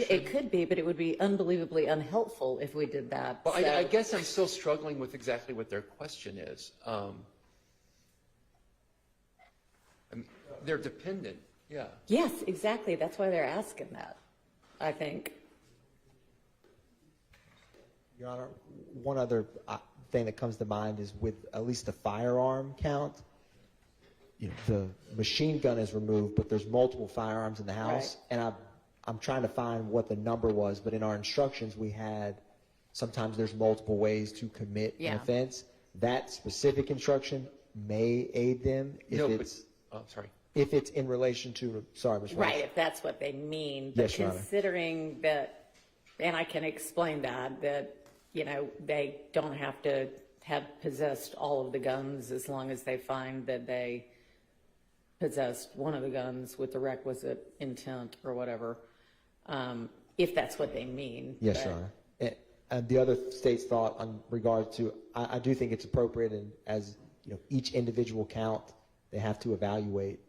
It could be, but it would be unbelievably unhelpful if we did that. Well, So, I guess I'm still struggling with exactly what their question is. I mean, they're dependent, yeah. yes, exactly. That's why they're asking that, I think. Your Honor, one other thing that comes to mind is with at least the firearm count, the machine gun is removed, but there's multiple firearms in the house. Right. And I'm trying to find what the number was, but in our instructions we had sometimes there's multiple ways to commit an offense. That specific instruction may aid them if if it's in relation to, sorry, Ms. Right, if that's what they mean. But Yes, Your Honor. considering that, and I can explain that they don't have to have possessed all of the guns as long as they find that they possessed one of the guns with the requisite intent or whatever, if that's what they mean. Yes, Your Honor. And the other state's thought on regard to, I do think it's appropriate, and as each individual count, they have to evaluate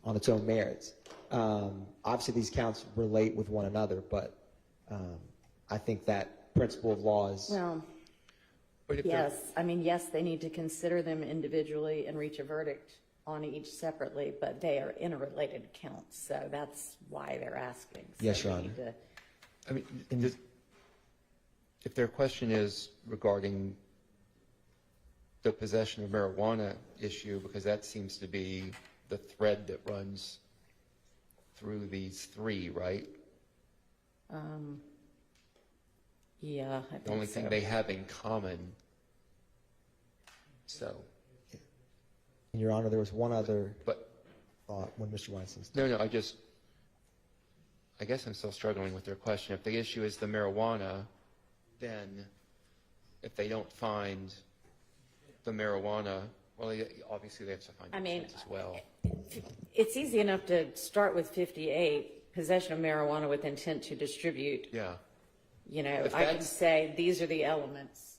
on its own merits. Obviously, these counts relate with one another, but I think that principle of law is. Well, yes. I mean, yes, they need to consider them individually and reach a verdict on each separately, but they are interrelated counts, so that's why they're asking. So yes, Your Honor. I mean, if their question is regarding the possession of marijuana issue, because that seems to be the thread that runs through these three, right? Yeah, I think the only thing they have in common. So. Your Honor, there was one other thought when Mr. Weinstein. No, I guess I'm still struggling with their question. If the issue is the marijuana, then if they don't find the marijuana, well, obviously they have to find it as well. It's easy enough to start with 58, possession of marijuana with intent to distribute. Yeah. I can say these are the elements,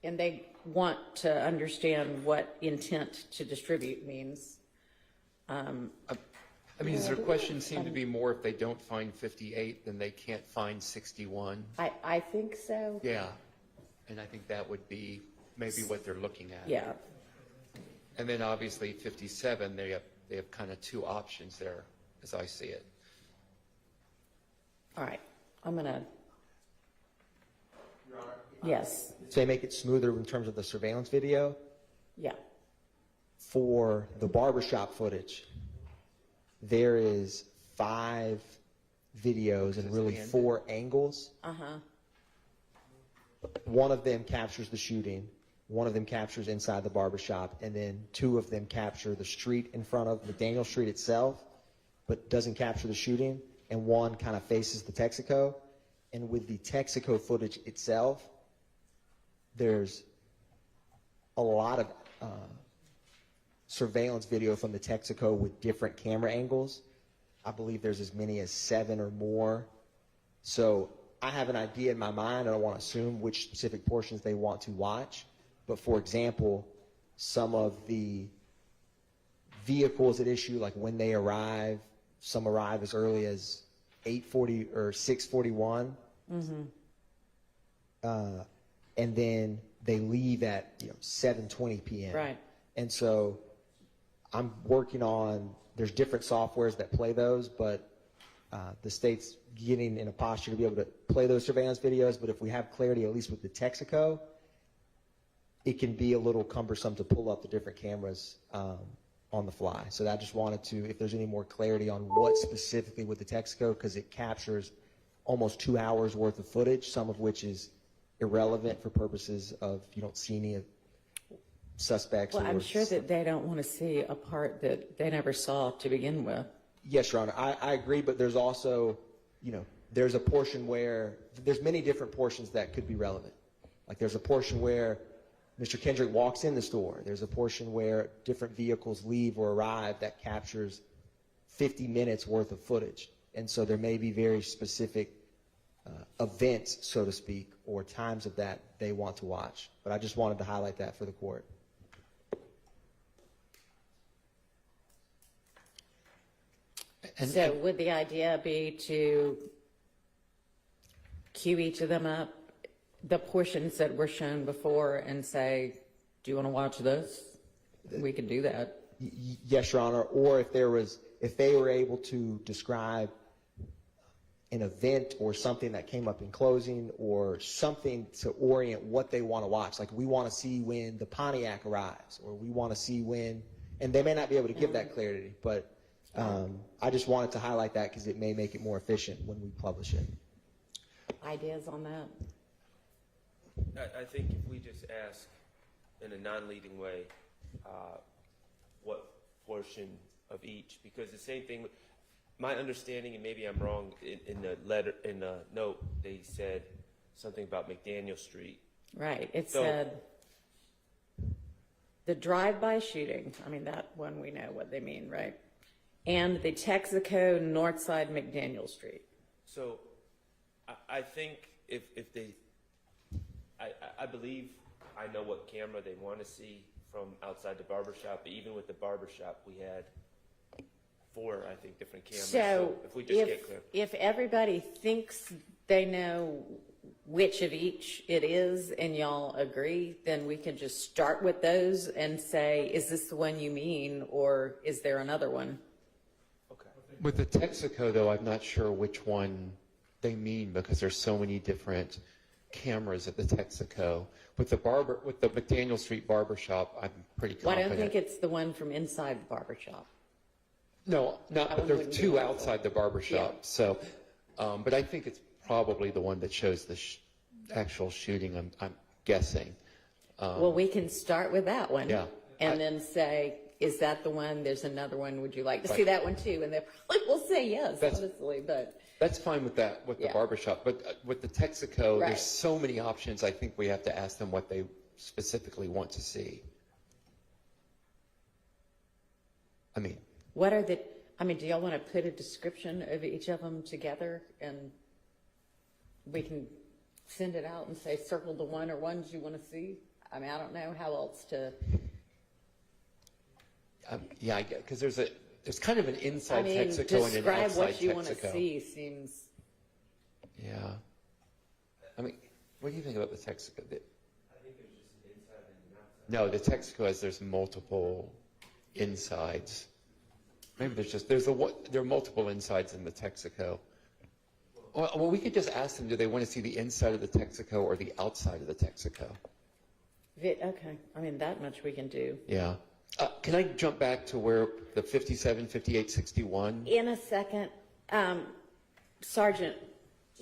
and they want to understand what intent to distribute means. I mean, does their question seem to be more if they don't find 58, then they can't find 61? I think so. Yeah, and I think that would be maybe what they're looking at. Yeah. And then obviously 57, they have kind of two options there, as I see it. All right, I'm gonna. Your Honor. Yes. So they make it smoother in terms of the surveillance video. Yeah. For the barbershop footage, there is 5 videos and really 4 angles. One of them captures the shooting, one of them captures inside the barbershop, and then 2 of them capture the street in front of McDaniel Street itself, but doesn't capture the shooting, and one kind of faces the Texaco. And with the Texaco footage itself, there's a lot of surveillance video from the Texaco with different camera angles. I believe there's as many as 7 or more. So I have an idea in my mind. I don't want to assume which specific portions they want to watch. But for example, some of the vehicles at issue, like when they arrive, some arrive as early as 8:40 or 6:41. And then they leave at 7:20 p.m. Right. And so I'm working on, there's different softwares that play those, but the state's getting in a posture to be able to play those surveillance videos. But if we have clarity, at least with the Texaco, it can be a little cumbersome to pull up the different cameras on the fly. So I just wanted to, if there's any more clarity on what specifically with the Texaco, because it captures almost 2 hours worth of footage, some of which is irrelevant for purposes of you don't see any suspects. Well, I'm sure that they don't want to see a part that they never saw to begin with. Yes, Your Honor, I agree, but there's also, there's a portion where, there's many different portions that could be relevant. Like there's a portion where Mr. Kendrick walks in the store. There's a portion where different vehicles leave or arrive that captures 50 minutes worth of footage. And so there may be very specific events, so to speak, or times of that they want to watch. But I just wanted to highlight that for the court. So would the idea be to cue each of them up, the portions that were shown before, and say, do you want to watch this? We could do that. Yes, Your Honor. Or if they were able to describe an event or something that came up in closing or something to orient what they want to watch. Like, we want to see when the Pontiac arrives, or we want to see when, and they may not be able to give that clarity, but I just wanted to highlight that because it may make it more efficient when we publish it. Ideas on that? I think if we just ask in a non-leading way, what portion of each, because the same thing, my understanding, and maybe I'm wrong, in the letter, in the note, they said something about McDaniel Street. Right, it So- said, the drive-by shooting, I mean, that one we know what they mean, right? And the Texaco Northside McDaniel Street. So I think if they, I believe I know what camera they want to see from outside the barbershop, but even with the barbershop, we had 4, I think, different cameras. So if we just get clear. if everybody thinks they know which of each it is and y'all agree, then we can just start with those and say, is this the one you mean, or is there another one? Okay. With the Texaco, though, I'm not sure which one they mean because there's so many different cameras at the Texaco. With the McDaniel Street barbershop, I'm pretty Well, I confident. don't think it's the one from inside the barber shop. No, That one there are wouldn't be 2 helpful. outside the barbershop. Yeah. So, but I think it's probably the one that shows the actual shooting. I'm guessing. Well, we can start with that one. Yeah. And then say, is that the one? There's another one. Would you like to see that one too? And they probably will say yes, honestly, but. That's fine with that, with the Yeah. barbershop. But with the Texaco, Right. there's so many options. I think we have to ask them what they specifically want to see. I mean, do y'all want to put a description of each of them together and we can send it out and say, circle the one or ones you want to see? I mean, I don't know how else to, yeah, I get, because there's kind of an I inside mean, Texaco and an describe outside what you want to Texaco. see seems, Yeah. I mean, what do you think about the Texaco? I think there's just an inside and an outside. No, the Texaco there's multiple insides. Maybe there are multiple insides in the Texaco. Well, we could just ask them, do they want to see the inside of the Texaco or the outside of the Texaco? okay, I mean, that much we can do. Yeah. Can I jump back to where the 57, 58, 61? In a second, Sergeant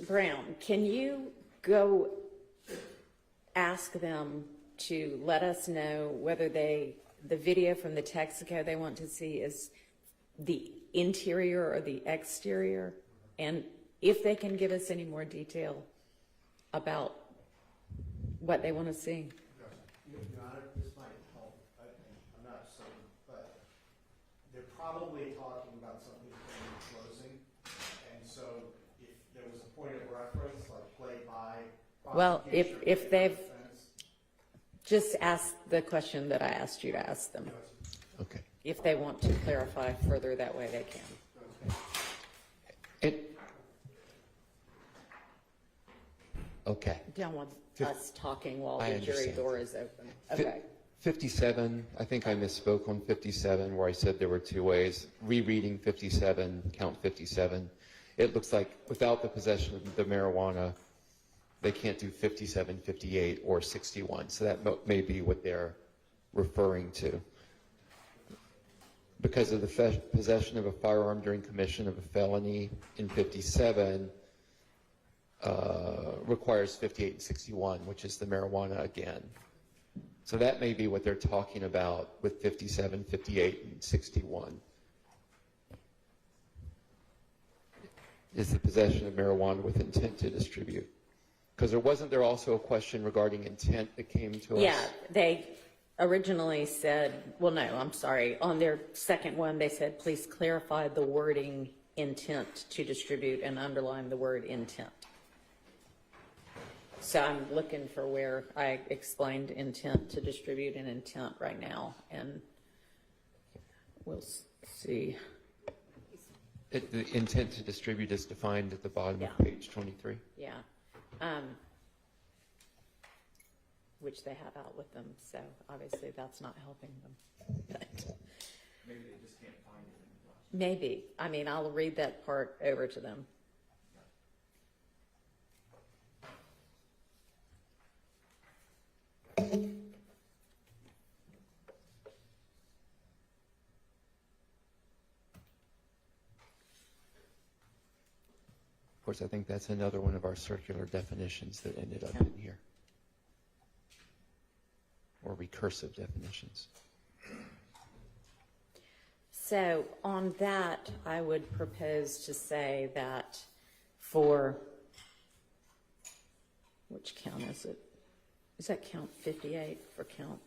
Brown, can you go ask them to let us know whether the video from the Texaco they want to see is the interior or the exterior? And if they can give us any more detail about what they want to see. Your Honor, this might help. I'm not certain, but they're probably talking about something in closing. And so if there was a point of reference, like play by. Well, if prosecution or they've defense, just asked the question that I asked you to ask them. Okay. If they want to clarify further, that way they can. And, okay. Don't want us talking while I the jury understand. door is open. Fi- Okay. 57, I think I misspoke on 57 where I said there were 2 ways. Rereading 57, count 57. It looks like without the possession of the marijuana, they can't do 57, 58, or 61. So that may be what they're referring to. Because of the possession of a firearm during commission of a felony in 57 requires 58 and 61, which is the marijuana again. So that may be what they're talking about with 57, 58, and 61. Is the possession of marijuana with intent to distribute. Because wasn't there also a question regarding intent that came to us? Yeah, they originally said, well, no, I'm sorry. On their second one, they said, please clarify the wording intent to distribute and underline the word intent. So I'm looking for where I explained intent to distribute and intent right now, and we'll see. The intent to distribute is defined at the bottom Yeah. of page 23. Yeah. which they have out with them, so obviously that's not helping them. But Maybe they just can't find it in the document. maybe, I mean, I'll read that part over to them. Of course, I think that's another one of our circular definitions that ended up in here. Or recursive definitions. So on that, I would propose to say that for, which count is it? Is that count 58 for count?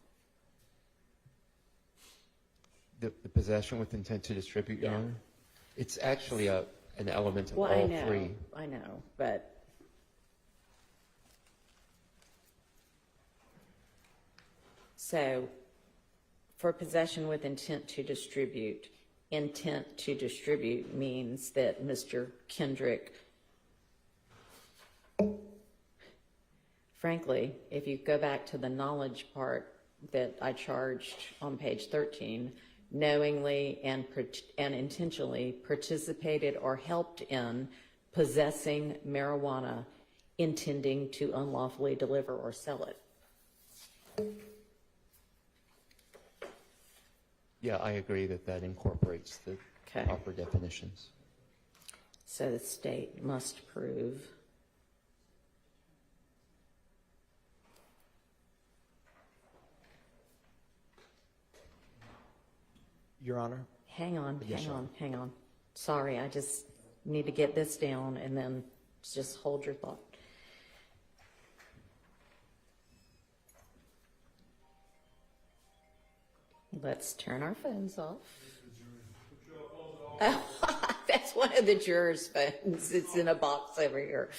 The possession with intent to distribute, Your Yeah. Honor? It's actually an element of Well, I all know, three. I know, but so for possession with intent to distribute means that Mr. Kendrick, frankly, if you go back to the knowledge part that I charged on page 13, knowingly and intentionally participated or helped in possessing marijuana, intending to unlawfully deliver or sell it. Yeah, I agree that that incorporates the Okay. proper definitions. So the state must prove. Your Honor, Hang on, Yes, hang Your on, hang on. Sorry, I just need to get this down and then just hold your thought. Let's turn our phones off. Oh, that's one of the jurors' phones. It's in a box over here.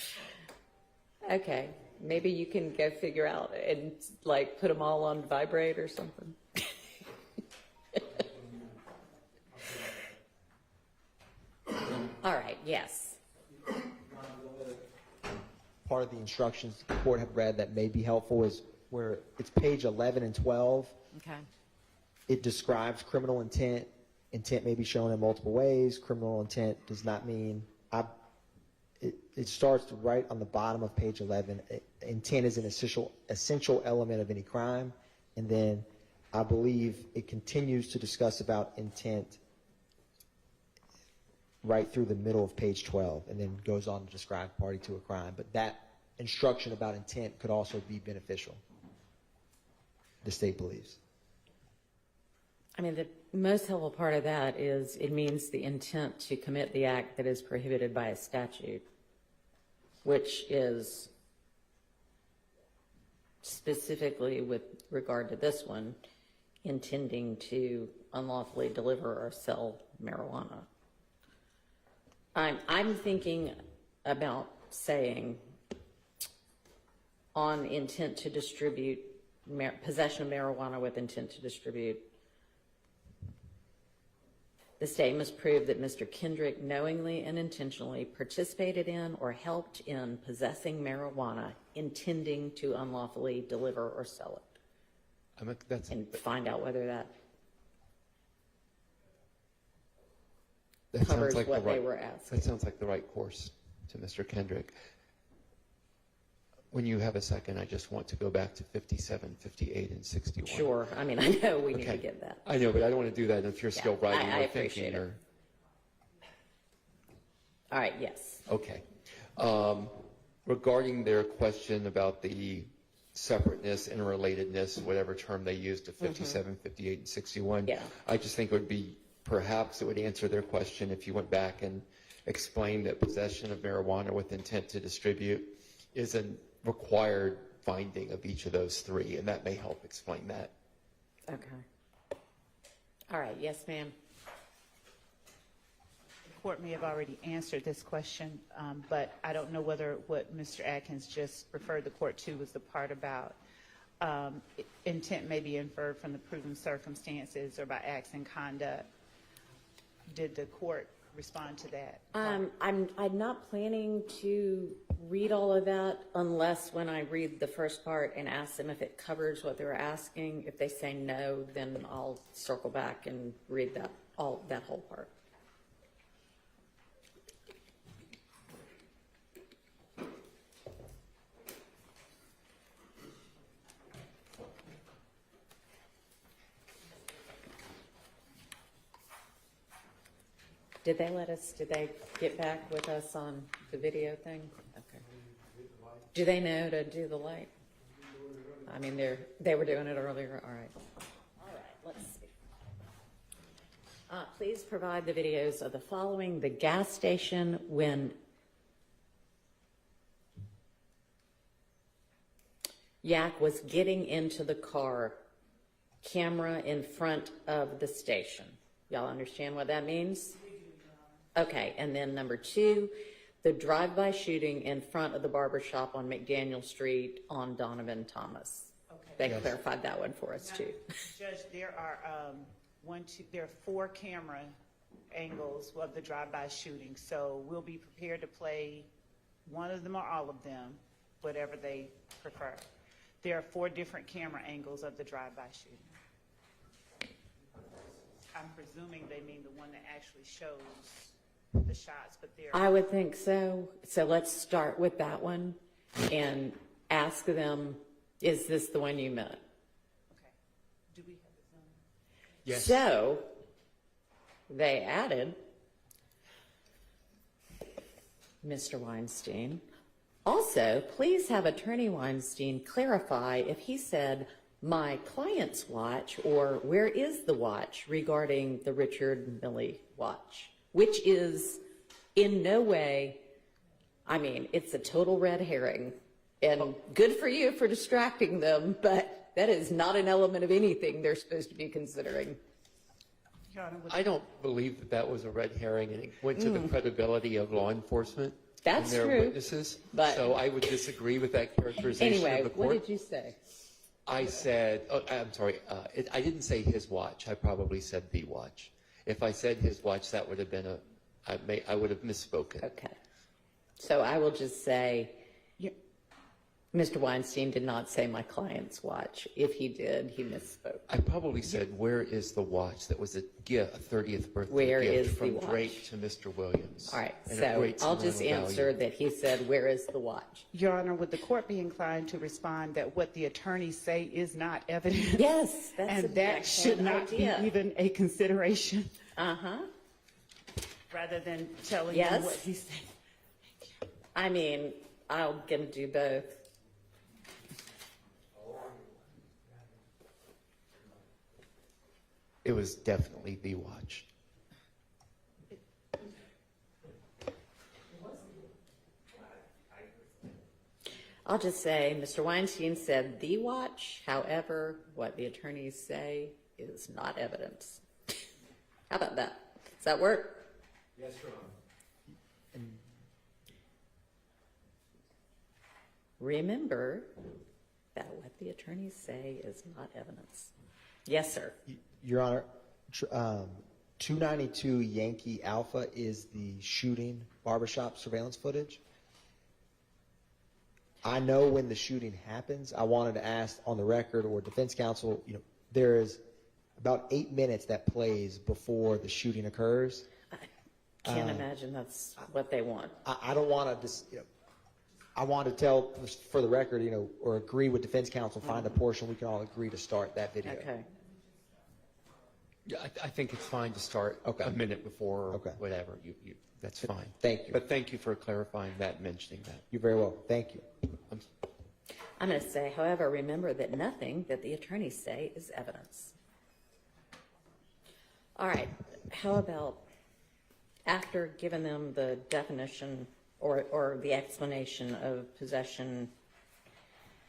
Okay, maybe you can go figure out and like put them all on vibrate or something. All right, yes. part of the instructions the court had read that may be helpful is where it's page 11 and 12. Okay. It describes criminal intent. Intent may be shown in multiple ways. Criminal intent does not mean, it starts right on the bottom of page 11. Intent is an essential element of any crime. And then I believe it continues to discuss about intent right through the middle of page 12 and then goes on to describe party to a crime. But that instruction about intent could also be beneficial, the state believes. I mean, the most helpful part of that is it means the intent to commit the act that is prohibited by a statute, which is specifically with regard to this one, intending to unlawfully deliver or sell marijuana. I'm thinking about saying on intent to distribute, possession of marijuana with intent to distribute, the state must prove that Mr. Kendrick knowingly and intentionally participated in or helped in possessing marijuana, intending to unlawfully deliver or sell it. And find out whether that covers what they were asking. That sounds like the right course to Mr. Kendrick. When you have a second, I just want to go back to 57, 58, and 61. Sure. I mean, I know we need to get that. I know, but I don't want to do that if you're still Yeah, writing I or appreciate thinking. it. All right, yes. Okay. Regarding their question about the separateness, interrelatedness, whatever term they used of 57, 58, and 61, Yeah. I just think it would be, perhaps it would answer their question if you went back and explained that possession of marijuana with intent to distribute is a required finding of each of those three, and that may help explain that. Okay. All right, yes, ma'am. The court may have already answered this question, but I don't know whether what Mr. Atkins just referred the court to was the part about intent may be inferred from the proven circumstances or by acts and conduct. Did the court respond to that? I'm not planning to read all of that unless when I read the first part and ask them if it covers what they're asking. If they say no, then I'll circle back and read that whole part. Did they get back with us on the video thing? Okay. Do they know to do the light? I mean, they were doing it earlier, all right. All right, let's see. Please provide the videos of the following: the gas station when Yak was getting into the car, camera in front of the station. Y'all understand what that means? Okay, and then number 2, the drive-by shooting in front of the barber shop on McDaniel Street on Donovan Thomas. Okay. They clarified that one for us too. Judge, there are there are 4 camera angles of the drive-by shooting, so we'll be prepared to play one of them or all of them, whatever they prefer. There are 4 different camera angles of the drive-by shooting. I'm presuming they mean the one that actually shows the shots, but there. I would think so. So let's start with that one and ask them, is this the one you meant? Okay. Do we have this on? Yes. So they added, Mr. Weinstein, also, please have Attorney Weinstein clarify if he said my client's watch or where is the watch regarding the Richard Mille watch, which is in no way, I mean, it's a total red herring. And good for you for distracting them, but that is not an element of anything they're supposed to be considering. Your Honor, I don't believe that that was a red herring, and it went to the credibility of law enforcement That's and their true, witnesses. but- So I would disagree with that characterization Anyway, of the court. what did you say? I said, I'm sorry, I didn't say his watch. I probably said the watch. If I said his watch, that would have been I would have misspoken. Okay. So I will just say, You- Mr. Weinstein did not say my client's watch. If he did, he misspoke. I probably said, where is the watch? That was a gift, a 30th birthday Where gift is the from watch? Drake to Mr. Williams. All right, And a so great I'll just sentimental answer value. that he said, where is the watch? Your Honor, would the court be inclined to respond that what the attorneys say is not evidence? Yes, that's And an that should excellent not idea. be even a consideration, Uh-huh. rather than telling Yes. them what he said. I mean, I'm going to do both. It was definitely the watch. I'll just say, Mr. Weinstein said the watch. However, what the attorneys say is not evidence. How about that? Does that work? Yes, Your Honor. Remember that what the attorneys say is not evidence. Yes, sir. Your Honor, 292 Yankee Alpha is the shooting barbershop surveillance footage. I know when the shooting happens. I wanted to ask on the record or defense counsel, there is about 8 minutes that plays before the shooting occurs. Can't imagine that's what they want. I don't want to just, I want to tell for the record, or agree with defense counsel, find a portion we can all agree to start that video. Okay. Yeah, I think it's fine to start Okay. a minute before or Okay. whatever. That's fine. Thank you. But thank you for clarifying that and mentioning that. You're very well. Thank you. I'm going to say, however, remember that nothing that the attorneys say is evidence. All right. How about after giving them the definition or the explanation of possession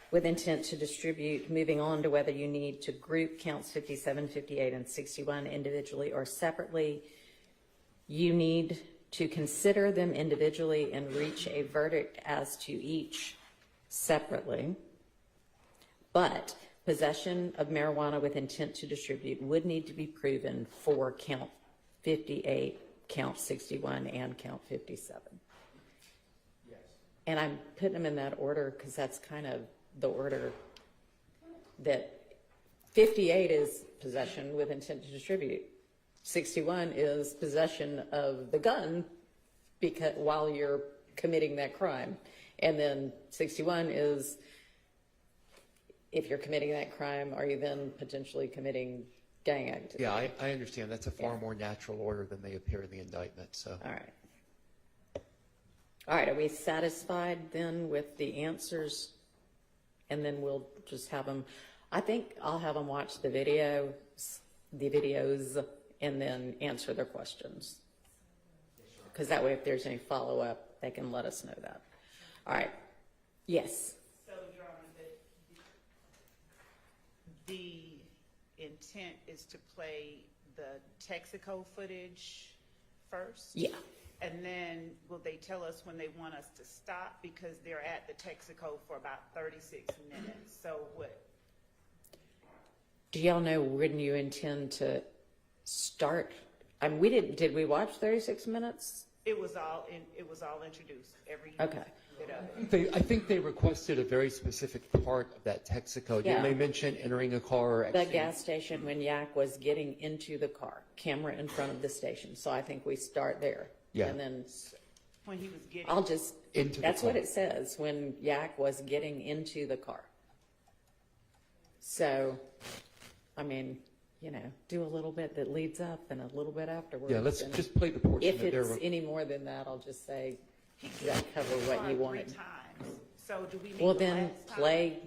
with intent to distribute, moving on to whether you need to group counts 57, 58, and 61 individually or separately, you need to consider them individually and reach a verdict as to each separately. But possession of marijuana with intent to distribute would need to be proven for count 58, count 61, and count 57. Yes. And I'm putting them in that order because that's kind of the order that 58 is possession with intent to distribute. 61 is possession of the gun because while you're committing that crime. And then 61 is if you're committing that crime, are you then potentially committing gang activity? Yeah, I understand. That's a far more natural order than they appear in the indictment, so. All right. All right, are we satisfied then with the answers? And then we'll just have them, I think I'll have them watch the videos, and then answer their questions. Because that way, if there's any follow-up, they can let us know that. All right. Yes. So, Your Honor, the intent is to play the Texaco footage first? Yeah. And then will they tell us when they want us to stop? Because they're at the Texaco for about 36 minutes. So what? Do y'all know when you intend to start? I mean, did we watch 36 minutes? It was all introduced, every Okay. bit of it. I think they requested a very specific part of that Texaco. Yeah. Didn't they mention entering a car? Or The exiting? gas station when Yak was getting into the car, camera in front of the station. So I think we start there. Yeah. And then When he was getting. I'll just, Into the that's what car. it says, when Yak was getting into the car. So, I mean, you know, do a little bit that leads up and a little bit afterwards. Yeah, let's and just play the portion if that they're. it's any more than that, I'll just say, does that cover what you 3 wanted? times. So do we need Well, the then last time? play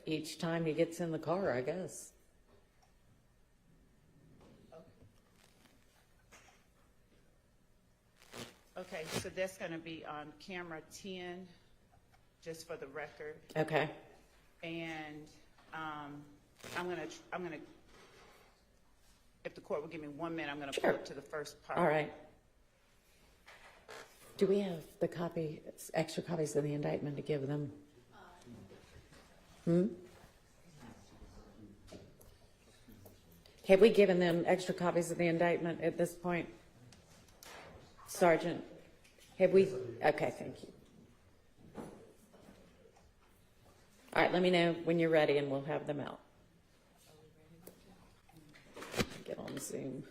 each time he gets in the car, I guess. Okay, so that's going to be on camera 10, just for the record. Okay. And I'm gonna, if the court will give me 1 minute, I'm gonna pull Sure. up to the first part. All right. Do we have the extra copies of the indictment to give them? Have we given them extra copies of the indictment at this point? Sergeant, have we? Okay, thank you. All right, let me know when you're ready and we'll have them out. Get on Zoom.